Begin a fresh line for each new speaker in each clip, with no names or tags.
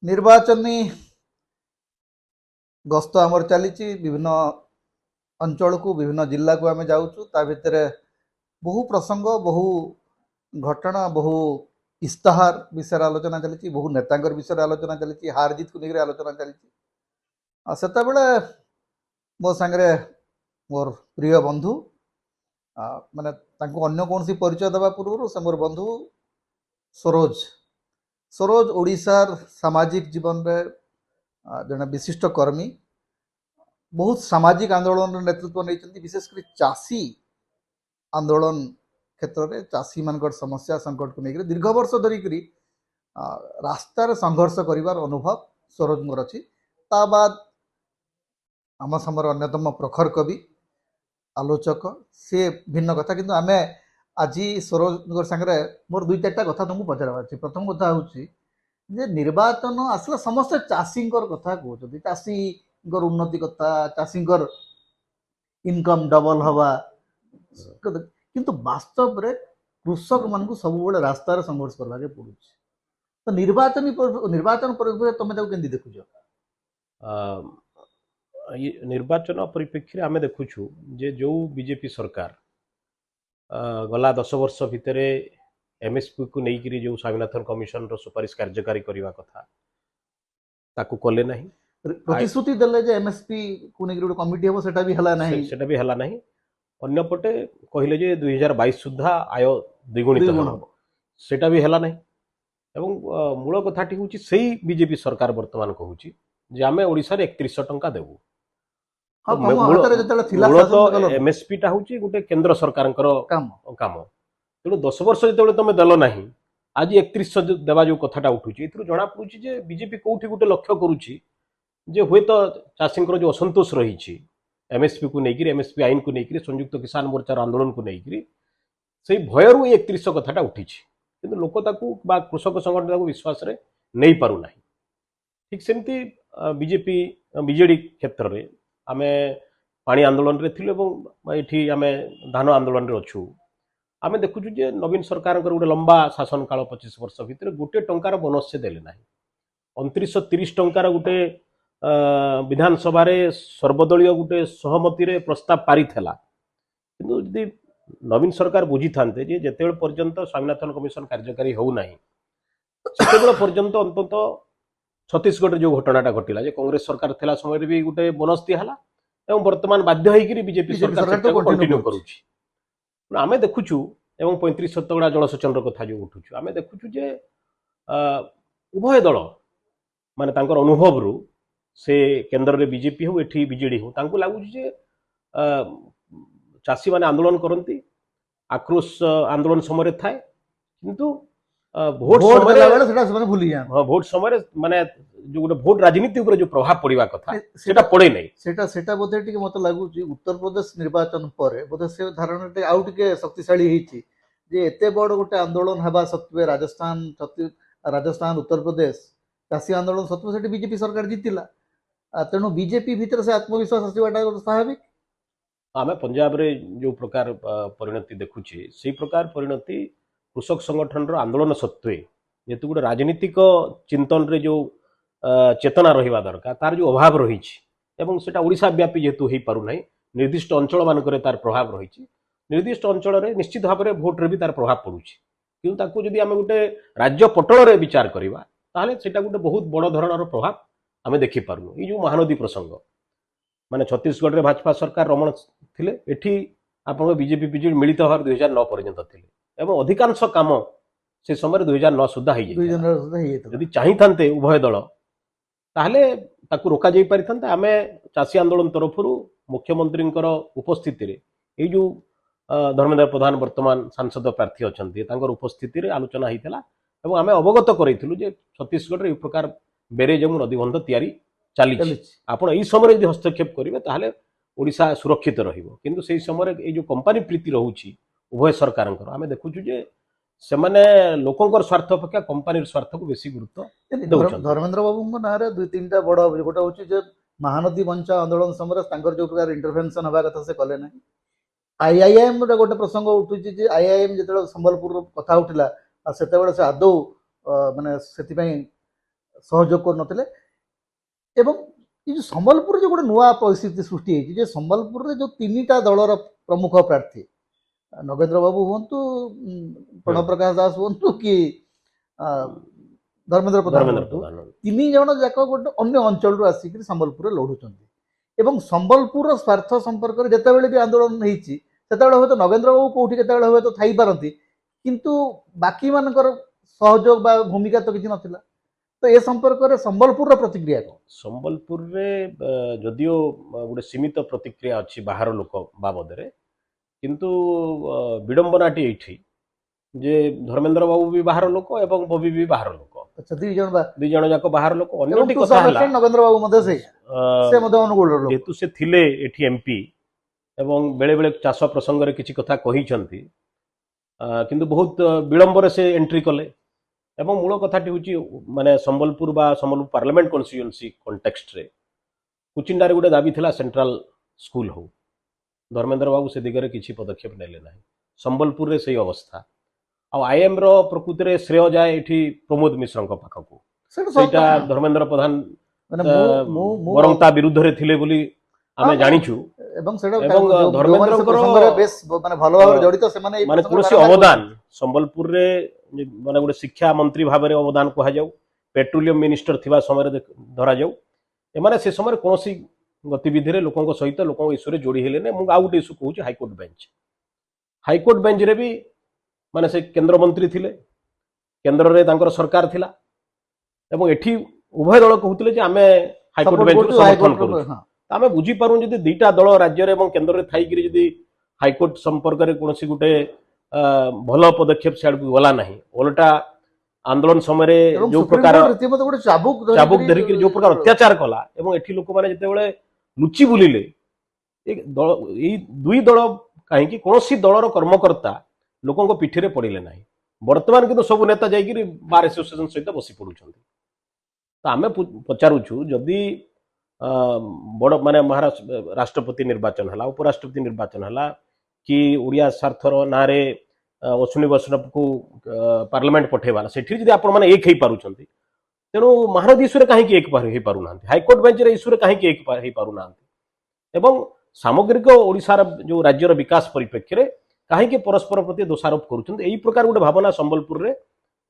निर्वाचनी गस्त आमर चली विभिन्न अंचल को विभिन्न जिला को आम जाऊँ ता भितर बहु प्रसंग बहु घटना बहु इस्ताहार विषय आलोचना चली बहु नेता विषय आलोचना चली हार जीत को लेकर आलोचना चली से मो सांगे मोर प्रिय बंधु माने अन्य कौन सी परिचय देवा पूर्व से मोर बंधु सरोज सरोज ओडिशार सामाजिक जीवन में जड़े विशिष्ट कर्मी बहुत सामाजिक आंदोलन नेतृत्व नहीं विशेषकर चाषी आंदोलन क्षेत्र में चाषी मान समस्या संकट को लेकर दीर्घ वर्ष धरिक रास्तार संघर्ष करिवार अनुभव सरोज मोर अच्छी ता बाद आम समर अन्यतम प्रखर कवि आलोचक से भिन्न कथा किंतु आम आज सरोज सांगे मोर दुई चार्टा कथा तुमको पचार अच्छी प्रथम कथा हूँ जे निर्वाचन आसला समस्त चाषी कथा कहते चाषी उन्नति कथा चाषी इनकम डबल हवा किंतु वास्तव रे कृषक मान सब बड़े रास्तार संघर्ष करवाके पड़ू तो निर्वाचन तुम केमती देखुच
निर्वाचन परिप्रेक्षी आम देखुछु जे जो बीजेपी सरकार गला 10 वर्ष भितर एमएसपी को लेकर जो स्वामीनाथन कमिशन रो सुपारिश कार्यकारी करने कथा ताकू कले नहीं
प्रतिश्रुति देले जे एमएसपी को लेकर कमिटी हो सेटा भी हला नहीं
अन्यपटे कहले जे 2022 सुधा आय द्विगुणित हो सेटा भी हला नहीं एवं मूल कथाटी हूँ से बीजेपी सरकार वर्तमान कहूँ जे आम ओडिशा 3100 टंका देबू तो एमएसपी टा हूँ गोटे केंद्र सरकार काम तेणु 10 वर्ष जो तुम देल ना आज 3100 देवा जो कथाटा उठू जना पड़ू बीजेपी कौटी गोटे लक्ष्य करुच्ची हे तो चाषी जो असंतोष रही एमएसपी को लेकर एमएसपी आईन को लेकर संयुक्त किसान मोर्चार आंदोलन को लेकर से भयर 3100 कथाटा उठी किंतु लोक कृषक संगठन विश्वास रे नहीं पारुना ठीक सेमती बीजेपी बीजेडी क्षेत्र में आम पानी आंदोलन रे थिलु एठी आम धान आंदोलन रे अच्छू आम देखुचु जे नवीन सरकार गोटे लंबा शासन काल 25 वर्ष भितर गोटे टंकार बोनस से देले नाही 2930 टंकार गोटे विधानसभा सर्वदलीय गोटे सहमति रे प्रस्ताव पारित है किंतु यदि नवीन सरकार बुझी थांते जे जेतेबेल पर्यंत स्वामीनाथन कमिशन कार्यकारी हो नाही सेतेबेल पर्यंत अंतत छत्तीसगढ़ जो घटनाटा घटिला जे कांग्रेस सरकार थिला समय भी गोटे बोनस दिहला एवं वर्तमान बाध्य होइकरी बीजेपी सरकार कंटिन्यू करूची आमे देखुचु एवं 35 शतकड़ा जलसेचन कथा जो उठुचु आमे देखुचु जे उभय दल माने तांकर अनुभव रु से केंद्र रे बीजेपी हो एठी बीजेडी हो तांको लागु जे चाषी माने आंदोलन करती आक्रोश आंदोलन समय थाए किंतु भोट समय
भूली जाए
भोट समय माने जो गोटे भोट राजनीति ऊपर जो प्रभाव पड़वा कथा सेटा पड़े नहीं
सेटा बोधे टिके मते लागु उत्तर प्रदेश निर्वाचन पर बोधे से धारणा आउ टिके शक्तिशाली होईची जे एते बड़ गोटे आंदोलन हेबा सत्वे राजस्थान उत्तर प्रदेश चाषी आंदोलन सत्वे सेठी बीजेपी सरकार जीतिला तेणु बीजेपी भीतर से आत्मविश्वास आसवाटा स्वाभाविक
आम पंजाब रे जो प्रकार परिणति देखुचे से प्रकार परिणति कृषक संगठन आंदोलन सत्वे जेतु गोटे राजनीतिक चिंतन रे जो चेतना रहिबा दरकार तार जो अभाव रही सेटा ओडिशा व्यापी जेतु हो पारु नहीं निर्दिष्ट अंचल मानकर तार प्रभाव रही निर्दिष्ट अंचल रे निश्चित भाव में भोट रे भी तार प्रभाव पड़ुछि किंतु ताकू जदि आम गोटे राज्य पटल रे विचार करबा ताहले सेटा गोटे बहुत बड़ धरणर प्रभाव आम देखि पारुनु ये जो महानदी प्रसंग माने छत्तीसगढ़ रे भाजपा सरकार रमण थिले एठी आपन बीजेपी बीजेडी मिलित होर 2009 पर्यंत थिले एवं अधिकांश काम से समय 2009 सुधा हो जाए यदि चाही थांते उभय दल ताहले ताकू रोका जाई परिथांता आमे चाषी आंदोलन तरफरु मुख्यमंत्री उपस्थिति रे ए जो धर्मेंद्र प्रधान वर्तमान सांसद प्रार्थी अछंती तांकर उपस्थिति रे आलोचना हितला एवं आमे अवगत करैथिलु जे छत्तीसगढ़ रे ए प्रकार बेरेज एवं नदीबंध तैयारी चली आपण एई समय यदि हस्तक्षेप करिवे ताहले ओडिशा सुरक्षित रहिबो किंतु सेई समय ए जो कंपनी प्रीति रहउची उभय सरकारंकर आमे देखुछु जे सेमाने लोकंकर स्वार्थ अपेक्षा कंपनी स्वार्थ को बेसी गुरुत्व
धर्मेंद्र बाबू नारे दुई तीनटा बड़ गोटे हूँ जे महानदी बंचा आंदोलन समय जो प्रकार इंटरभेनसन हवा कथा से कले ना आईआईएम गोटे प्रसंग उठुची जे आईआईएम जो संबलपुर कथा उठिला से आदौ माने सहयोग कर एवं ये जो संबलपुर जो गोटे नुआ परिस्थिति सृष्टि होती है संबलपुर जो तीन टा दलर प्रमुख प्रार्थी नगेंद्र बाबू हूँ प्रणव प्रकाश दास हूँ कि धर्मेंद्र प्रधान तीन जन जाक गोटे अन्य अंचल आसिक संबलपुर लड़ुंट एवं संबलपुर स्वार्थ संपर्क में जिते भी आंदोलन होती हूँ तो नगेंद्र बाबू कौटी के हूँ तो थी पारती किंतु बाकी मानकर सहयोग बा भूमिका तो किसी नथिला तो ए संपर्क में संबलपुर प्रतिक्रिया कौन
संबलपुर रे जदियो गोटे सीमित प्रतिक्रिया अच्छी बाहर लोक बाबद किंतु विडंबनाटी एठी जे धर्मेंद्र बाबू भी बाहर लोक एवं बबी भी बाहर लोक
अच्छा दी जन
जाक बाहर लोक
अन्य कथा हला नगेंद्र बाबू मधे से मधे अनुकूल लोक
जेतु से थिले एठी एमपी एवं बेले बेले चाष प्रसंग रे किछि कथा कहिसंती किंतु बहुत विलंबर से एंट्री कले एवं मूल कथाटी हूँ माने संबलपुर बा संबलपुर पार्लियामेंट कन्स्टिट्यूएंसी कॉन्टेक्स्ट रे कुचिंडारे गोटे दाबी थिला सेंट्रल स्कूल हो धर्मेंद्र बाबू से दिगरे किछि पदक्षेप नेले नाही संबलपुर रे सही अवस्था आ आईएम रो प्रकृति रे श्रेय जाए एठी प्रमोद मिश्र पाखकू सेटा धर्मेंद्र प्रधान बरंता विरुद्ध रे थिले बोली आमे जानिछु
एवं सेटा
धर्मेंद्र
बेस माने भलो भाबरे जड़ित से माने
कोनोसी अवदान संबलपुर रे माने गोटे शिक्षा मंत्री भाव में अवदान कह जाऊ पेट्रोलियम मिनिस्टर थिबा समय धरा जाऊ एमाने से समय कोनोसी गतिविधि रे लोकों सहित लोकों इश्यू रे जोड़ी हेले ने मु आउ गोटे इश्यू कहूँ हाईकोर्ट बेंच रे भी माने से केंद्र मंत्री थिले केंद्र रे तांकर सरकार थिला एवं एठी उभय दल कहउतले जे आमे हाईकोर्ट बेंच को समर्थन करू आमे बुझी पारू जदि दुईटा दल राज्य रे एवं केंद्र रे थाई कि जदि हाईकोर्ट संपर्क रे कोनोसी गोटे भल पदक्षेप सियाड़ को गला नहीं ओलटा आंदोलन समय जो प्रकार चाबुक धरिक जो प्रकार अत्याचार कला एवं एठी लोक माने जते बेले लुचि बुलिले दुई दल कहीं कौन दलर कर्मकर्ता लोकों पिठी रे पड़े ना बर्तमान किंतु सब नेता जाइए बार एसोसिएशन सहित बसी पड़ुं तो आम पचारुचु जदि बड़ माने महाराष्ट्र राष्ट्रपति निर्वाचन है उपराष्ट्रपति निर्वाचन है कि ओडिया स्वार्थर ना अश्विनी वैष्णव को पार्लियामेंट पठेबार से आप एक पारुछंती तेणु महानदी इश्यू कहीं एक हो पारुना हाईकोर्ट बेंच इश्यू कहीं एक हो पारुना एवं सामग्रिक ओडिशार जो राज्यर विकास परिप्रेक्षी में कहीं परस्पर प्रति दोषारोप करुँच प्रकार गोटे भावना संबलपुर में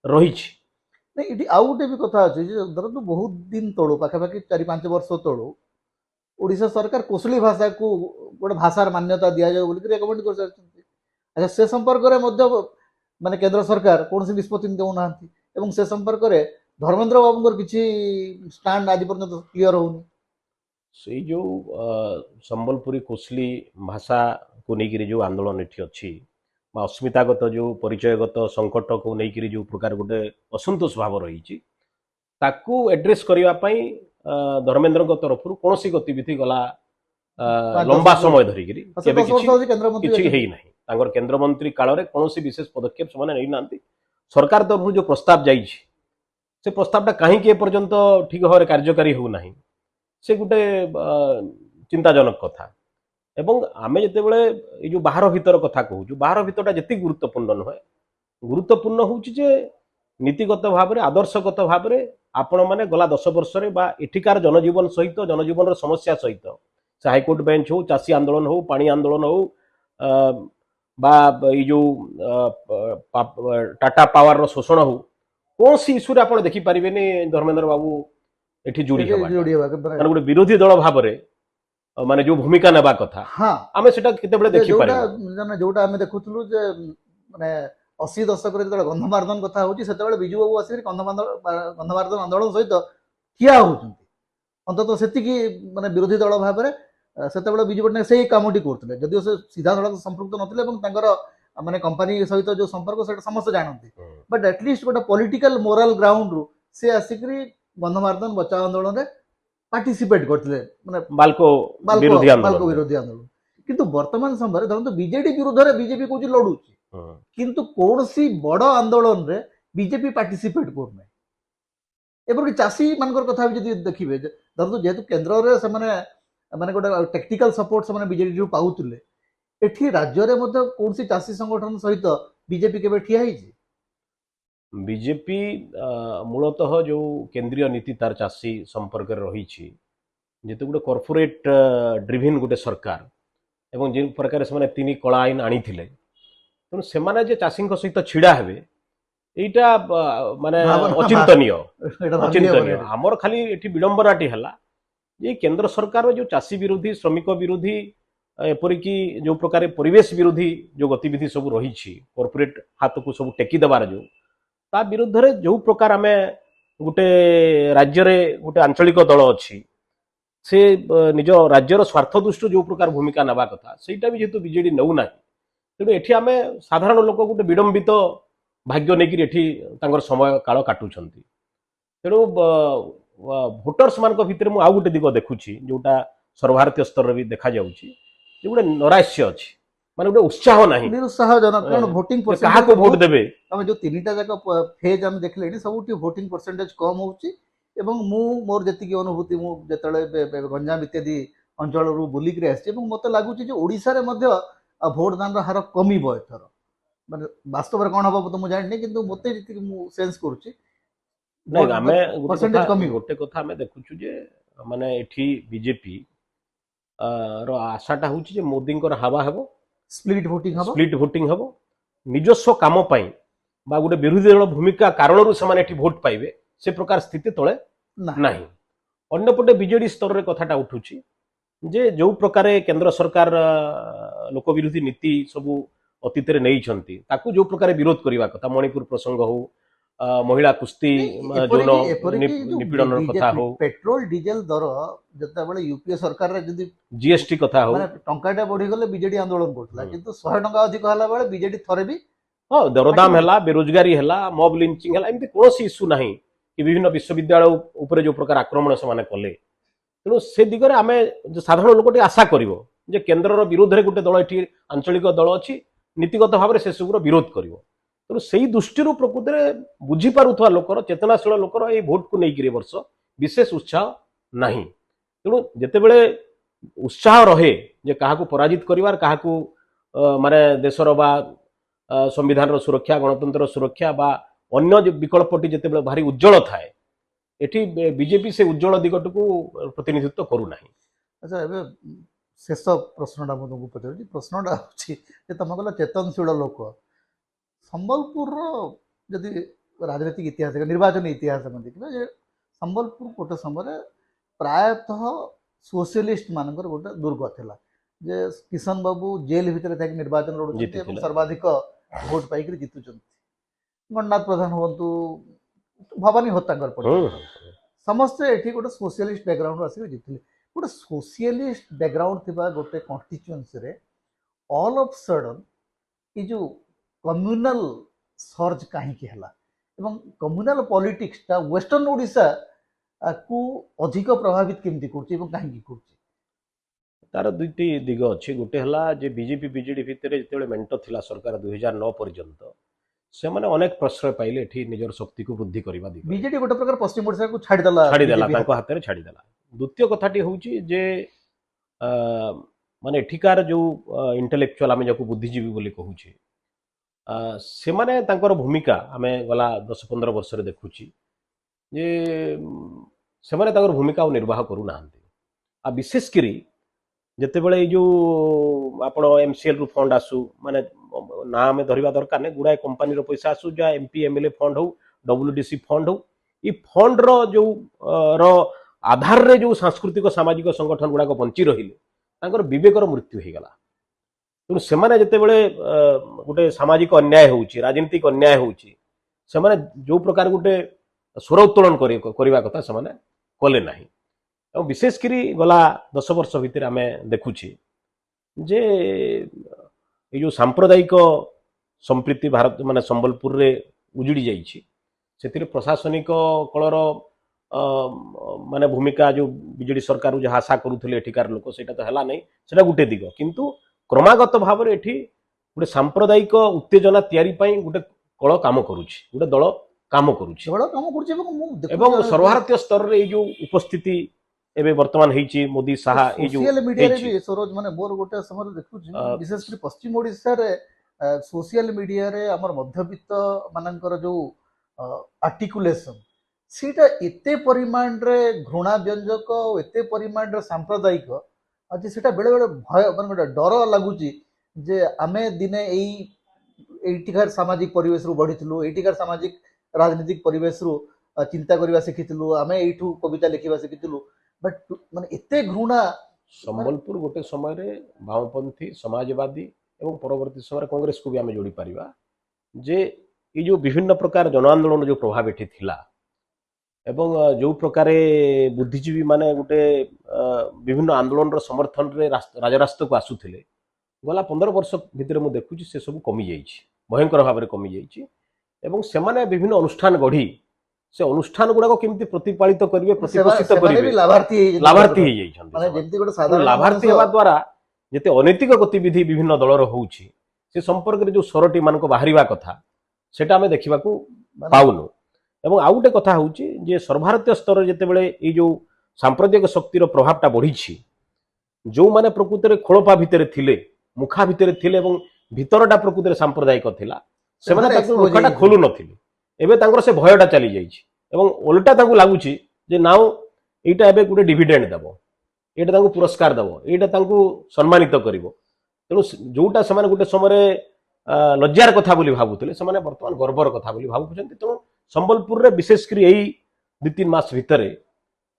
रही
नहीं आउ गोटे भी कथा अच्छे धर बहुत दिन तलू पाखापाखि 4-5 वर्ष तलू ओडिशा सरकार कोसली भाषा को गोटे भाषार मान्यता दि जाए बोलिक रेकमेंड कर अच्छा से संपर्क में माने केंद्र सरकार कौन निष्पत्ति देना एवं से संपर्क में धर्मेंद्र बाबू किसी स्टैंड आज पर्यंत क्लियर होनी
से जो संबलपुरी कोसली भाषा को लेकर जो आंदोलन एटी अच्छी अस्मितागत जो परिचयगत संकट को लेकर जो प्रकार गोटे असंतोष भाव रही एड्रेस करने धर्मेंद्र तरफ कौन गतिविधि गला लंबा समय धरिकी केंद्र मंत्री काल में कौन विशेष पदक्षेप से नहीं ना सरकार तरफ जो प्रस्ताव जाइए से प्रस्तावटा कहीं एपर्यंत ठीक भाव में कार्यकारी होना से गोटे चिंताजनक कथा एवं आमे जिते बड़े ये जो बाहर भीतर कथा कहूँ बाहर भीतर जी गुरुत्वपूर्ण नुहे गुरुत्वपूर्ण हूँ नीतिगत भाव में आदर्शगत भाव में आपण मैंने गला 10 वर्ष एठिकार जनजीवन सहित जनजीवन समस्या सहित से हाईकोर्ट बेंच हो चाषी आंदोलन हो पानी आंदोलन हो जो टाटा पावर शोषण हो कौन सी इश्यू आप देखिपारे धर्मेंद्र बाबू एठी जोड़ी गोटे विरोधी दल भाव में माने जो भूमिका नेबा कथा
हाँ
आमे सेटा केतेबेले देखि
पारिबा जोटा आमे देखुतलु जे माने 80 दशक रे जेतले गंधमार्दन कथा होची सेतेबेले बिजू बाबू आसी गंधमार्दन आंदोलन सहित किया होचंती अंतत सेति की माने विरोधी दल भाव में सेतेबेले बिजू पटनायक सेही कामटी करथले जदियो से सीधा धड़क संपृक्त नथिले एवं तांकर माने कंपनी सहित जो संपर्क सेटा समस्त जानନ୍ତି बट एटलीस्ट गोटे पॉलिटिकल मोरल ग्राउंड रु से आसिकरी गंधमार्दन बचाव आंदोलन रे पार्टिसिपेट करते
बाल्को विरोधी
आंदोलन किंतु वर्तमान समय धरत बीजेडी विरुद्ध रे बीजेपी कौच लड़ुची किंतु कौन सी बड़ आंदोलन रे बीजेपी पार्टिसिपेट करना एपरिक चाषी मान कथा भी देखिए धरत जेहेतु केन्द्र में माने गोटे टेक्निकल सपोर्ट से बीजेडी पाऊले एठी राज्य में कौन सी चाषी संगठन सहित बीजेपी केबे ठिया
बीजेपी मूलतः जो केंद्रीय नीति तार चाषी संपर्क रही जेते गोटे कॉर्पोरेट ड्रिविन गोटे सरकार एवं जो प्रकार से तीन कला आईन आनी तेणु से चाषी सहित छिड़ा हे এইটা মানে অচিন্তনীয় অচিন্তনীয় আমার খালি এটি বিড়ম্বনাটি হেলা যে কেন্দ্র সরকার যে চাষী বিরোধী শ্রমিক বিরোধী এপরিকি যে প্রকার পরিবেশ বিরোধী যে গতিবিধি সব রয়েছে কর্পোরেট হাতকু সব টেকি দেবার যে তা বিরুদ্ধে যে প্রকার আমি গোটে রাজ্যের গোটে আঞ্চলিক দল অছি সে নিজ রাজ্যর স্বার্থ দৃষ্টি যে প্রকার ভূমিকা নেওয়া কথা সেইটা বি যেহেতু বিজেডি নেউ না তেমন এটি আমি সাধারণ লোক গোটে বিড়ম্বিত भाग्य नहीं एठी समय काल काटुंट तेणु भोटर्स मान भितर मुझे आउ गोटे दिग देखुची जोटा सर्वभारतीय स्तर भी देखा जाउची जे गोटे नैराश्य अच्छी माने गोटे उत्साह नहीं
निरुत्साहजनक कारण वोटिंग
काहाको भोट देबे
हम जो तीनटा जाक फेज हम देखले एटी सबुठी वोटिंग परसेंटेज कम होउची एवं मु मोर जति की अनुभूति मु जेतले गंजाम इत्यादि अंचल रु बुलिक रे आसी एवं मते लागुची जे ओडिसा रे मध्य भोट दान हार कमिबो एथर माने वास्तव में कौन हम तो मुझे जानी किंतु मते जति मु सेंस करूची
नहीं आमे
परसेंटेज कमी
गोटे कथा आमे देखुछु जे माने एठी बीजेपी रो आशाटा होची जे मोदींकर हवा हेबो स्प्लिट वोटिंग हेबो निजस्व काम पई बा गोटे विरोधी दल भूमिका कारणरू से एठी वोट पाइबे से प्रकार स्थिति तळे नाही अन्यपटे बीजेडी स्तर रे कथाटा उठुची जे जो प्रकार केंद्र सरकार लोक विरोधी नीति सबू अतीत नहीं ताकू जो प्रकार विरोध करने कथा मणिपुर प्रसंग हो महिला कुस्ती निपीड़न कथा हो
पेट्रोल डीजेल दर जते यूपीए सरकार रे जदी
जीएसटी कथा हो
माने टंकाटा बढ़ी गले बीजेडी आंदोलन करथला किंतु 100 टंका अधिक हला बेले बीजेडी थरे भी
हां दरदाम हला बेरोजगारी हला मॉब लिंचिंग हला एमती कोनोसी इश्यू नाही कि विभिन्न विश्वविद्यालय ऊपर जो प्रकार आक्रमण से माने कले तेणु से दिगरे आमे साधारण लोकटी आशा करिवो जे केंद्रर विरोध रे गुटे दल एठी आंचलिक दल अछि नीतिगत भाव में से सबूर विरोध कर तेणु से दृष्टि प्रकृत में बुझीपारुवा लोकर चेतनाशील लोकर ये भोट को लेकर वर्ष विशेष उत्साह नहीं तेणु जिते बड़े उत्साह रहे जे क्या पराजित कर माने देशर बा संविधान सुरक्षा गणतंत्र सुरक्षा बा अन्य विकल्पटी जिते भारी उज्जवल थाए एठी बीजेपी से उज्जवल दिगट को प्रतिनिधित्व करूना।
अच्छा एबे शेष प्रश्नटा मुझे पचार प्रश्नटा हो तुम कह चेतनशील लोक संबलपुर जदि राजनीतिक इतिहास निर्वाचन इतिहास में देखिए संबलपुर गोटे समय प्रायतः सोशलिस्ट मानकर गोटे दुर्ग था जे किशन बाबू जेल भितर थी निर्वाचन लड़ुं सर्वाधिक भोट पाइक जितुंट गणनाथ प्रधान हूँ भवानी हत्याकर समस्ते ये गोटे सोशलिस्ट बैकग्राउंड आसिक जितले गोटे सोशलिस्ट बैकग्राउंड थिबा गोटे कॉन्स्टिट्यूएंसी रे ऑल ऑफ सडन ये जो कम्युनल सर्ज कहीं है एवं कम्युनल पॉलिटिक्स ता वेस्टर्न ओडिशा को अधिक प्रभावित केमती कहीं कर
तार दुईटी दिग अच्छी गोटे है जे बीजेपी बीजेडी भितर जो मेंट थिला सरकार 2009 पर्यंत से माने अनेक प्रश्रय पाइले एठी निजर शक्ति को वृद्धि करबा दिग
बीजेडी गोटे प्रकार पश्चिम ओडिशा को छाड़देला
तांको हाथ छाड़देला। द्वितीय कथाटी होची जे माने एठिकार जो इंटेलेक्चुअल आमे जाको बुद्धिजीवी बोली कहूची से माने तांकर भूमिका आमे गला 10-15 वर्ष रे देखुची जे से माने तांकर भूमिका निर्वाह करू नाहंती आ विशेष करी जेते बेले जो आपण एमसीएल रु फंड आसु माने ना आमे धरिबा दरकार ने गुडाय कंपनी रो पैसा आसु जा एमपी एमएलए फंड हो डब्ल्यूडीसी फंड हो ई फंड रो जो आधार रे जो सांस्कृतिक सामाजिक संगठन गुड़ाक बंची रहिले तांकर विवेकर मृत्यु हो गला तेणु से जिते बड़े गोटे सामाजिक अन्याय होउची राजनीतिक अन्याय होउची से जो प्रकार गोटे स्वर उत्तोलन करवा कथा से कले ना विशेष करी गला 10 वर्ष भितर आम देखुची जे ये जो सांप्रदायिक संप्रीति भारत माने संबलपुर रे उजुड़ी जाइछि से प्रशासनिक कलर माने भूमिका जो बीजेडी सरकार जहाँ आशा करुले एठिकार लोक से तो है नहीं से गोटे दिग किंतु क्रमागत भाव में एठी गोटे सांप्रदायिक उत्तेजना तैयारी गोटे कल काम करुछि गोटे दल काम करुछि एवं सर्वभारतीय स्तर रे जो उपस्थिति एबे वर्तमान हेची मोदी साहा ए जो
सोशल मीडिया रे भी सरोज माने मोर गोटे समय देखुछि विशेष कर पश्चिम ओडिसा रे सोशल मीडिया रे हमर मध्यवित्त मानकर जो आर्टिकुलेसन सीटा एते परिमाण रे घृणा व्यंजक एते परिमाण रे सांप्रदायिक आज सेटा बेले बेले भय माने गोटे डर लगुची जे आमे दिने एइटिकार सामाजिक परिवेश रु बढ़िथिलु एइटिकार सामाजिक राजनीतिक परिवेश रु चिंता करबा शिखिथिलु आमे एइठु कविता लिखिबा शिखिथिलु बट माने एते घृणा
ସମ୍ବଲପୁର ଗୋଟେ ସମୟରେ ବାମପନ୍ଥୀ ସମାଜବାଦୀ ଏବଂ ପରବର୍ତ୍ତୀ ସମୟରେ କଂଗ୍ରେସକୁ ବି ଆମେ ଯୋଡ଼ି ପାରିବା ଯେ ଏଇ ଯେଉଁ ବିଭିନ୍ନ ପ୍ରକାର ଜନ ଆନ୍ଦୋଳନ ଯେଉଁ ପ୍ରଭାବ ଏଠି ଥିଲା ଏବଂ ଯେଉଁ ପ୍ରକାରେ ବୁଦ୍ଧିଜୀବୀ ମାନେ ଗୋଟେ ବିଭିନ୍ନ ଆନ୍ଦୋଳନର ସମର୍ଥନରେ ରାଜରାସ୍ତାକୁ ଆସୁଥିଲେ ଗଲା 15 ବର୍ଷ ଭିତରେ ମୁଁ ଦେଖୁଛି ସେ ସବୁ କମିଯାଇଛି ଭୟଙ୍କର ଭାବରେ କମିଯାଇଛି ଏବଂ ସେମାନେ ବିଭିନ୍ନ ଅନୁଷ୍ଠାନ ଗଢ଼ି ସେ ଅନୁଷ୍ଠାନ ଗୁଡ଼ାକ କେମିତି ପ୍ରତିପାଳିତ କରିବେ ପ୍ରତିପୋଷିତ କରିବେ ଲାଭାର୍ଥୀ ହେଇଯାଇଛନ୍ତି
ମାନେ ଯେମିତି ଗୋଟେ ସାଧାରଣ
ଲାଭାର୍ଥୀ ହେବା ଦ୍ୱାରା ଯେତେ ଅନୈତିକ ଗତିବିଧି ବିଭିନ୍ନ ଦଳର ହେଉଛି ସେ ସମ୍ପର୍କରେ ଯେଉଁ ସ୍ୱରଟି ମାନଙ୍କ ବାହାରିବା କଥା ସେଟା ଆମେ ଦେଖିବାକୁ ପାଉନୁ ଏବଂ ଆଉ ଗୋଟେ କଥା ହେଉଛି ଯେ ସର୍ବଭାରତୀୟ ସ୍ତରରେ ଯେତେବେଳେ ଏଇ ଯେଉଁ ସାମ୍ପ୍ରଦାୟିକ ଶକ୍ତିର ପ୍ରଭାବଟା ବଢ଼ିଛି ଯେଉଁମାନେ ପ୍ରକୃତରେ ଖୋଳପା ଭିତରେ ଥିଲେ ମୁଖା ଭିତରେ ଥିଲେ ଏବଂ ଭିତରଟା ପ୍ରକୃତରେ ସାମ୍ପ୍ରଦାୟିକ ଥିଲା ସେମାନେ ତାକୁ ମୁଖାଟା ଖୋଲୁ ନଥିଲେ ଏବେ ତାଙ୍କର ସେ ଭୟଟା ଚାଲି ଯାଇଛି ଏବଂ ଓଲଟା ତାଙ୍କୁ ଲାଗୁଛି ଯେ ନାଉ ଏଇଟା ଏବେ ଗୋଟେ ଡିଭିଡେଣ୍ଡ ଦେବ ଏଇଟା ତାଙ୍କୁ ପୁରସ୍କାର ଦେବ ଏଇଟା ତାଙ୍କୁ ସମ୍ମାନିତ କରିବ ତେଣୁ ଯୋଉଟା ସେମାନେ ଗୋଟେ ସମୟରେ ଲଜ୍ଜାର କଥା ବୋଲି ଭାବୁଥିଲେ ସେମାନେ ବର୍ତ୍ତମାନ ଗର୍ବର କଥା ବୋଲି ଭାବୁଛନ୍ତି ତେଣୁ ସମ୍ବଲପୁରରେ ବିଶେଷ କରି ଏଇ 2-3 ମାସ ଭିତରେ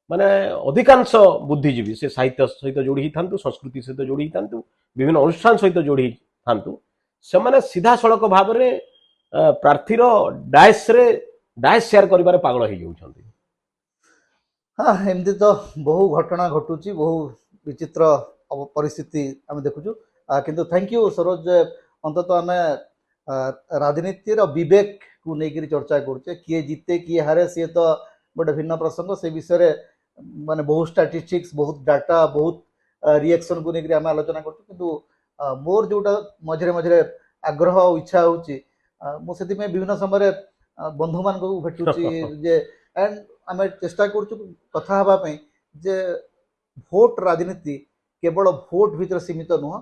ମାନେ ଅଧିକାଂଶ ବୁଦ୍ଧିଜୀବୀ ସେ ସାହିତ୍ୟ ସହିତ ଯୋଡ଼ି ହେଇଥାନ୍ତୁ ସଂସ୍କୃତି ସହିତ ଯୋଡ଼ି ହେଇଥାନ୍ତୁ ବିଭିନ୍ନ ଅନୁଷ୍ଠାନ ସହିତ ଯୋଡ଼ି ହେଇଥାନ୍ତୁ ସେମାନେ ସିଧାସଳଖ ଭାବରେ ପ୍ରାର୍ଥୀର ଡାଏସ୍ ସେୟାର କରିବାରେ ପାଗଳ ହେଇଯାଉଛନ୍ତି
हाँ एमती तो बहु घटना घटुची बहु विचित्र परिस्थिति आम देखुचु किंतु थैंक यू सरोज अंतत आम राजनीति विवेक को लेकर चर्चा करुचे किए जीते किए हारे सी तो गोटे भिन्न प्रसंग से विषय माने बहुत स्टाटिस्टिक्स बहुत डाटा बहुत रिएक्शन को लेकर आम आलोचना करूँ मोर जोटा मझे मझे आग्रह और इच्छा होची मुझे विभिन्न समय बंधु मान भेटुची जे एंड आम चेष्टा करुँ कथा हाँपाई जे भोट राजनीति केवल भोट भीतर सीमित नुह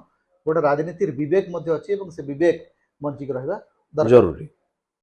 गोटे राजनीति विवेक अच्छी से विवेक बंचिक रहा
जरूरी।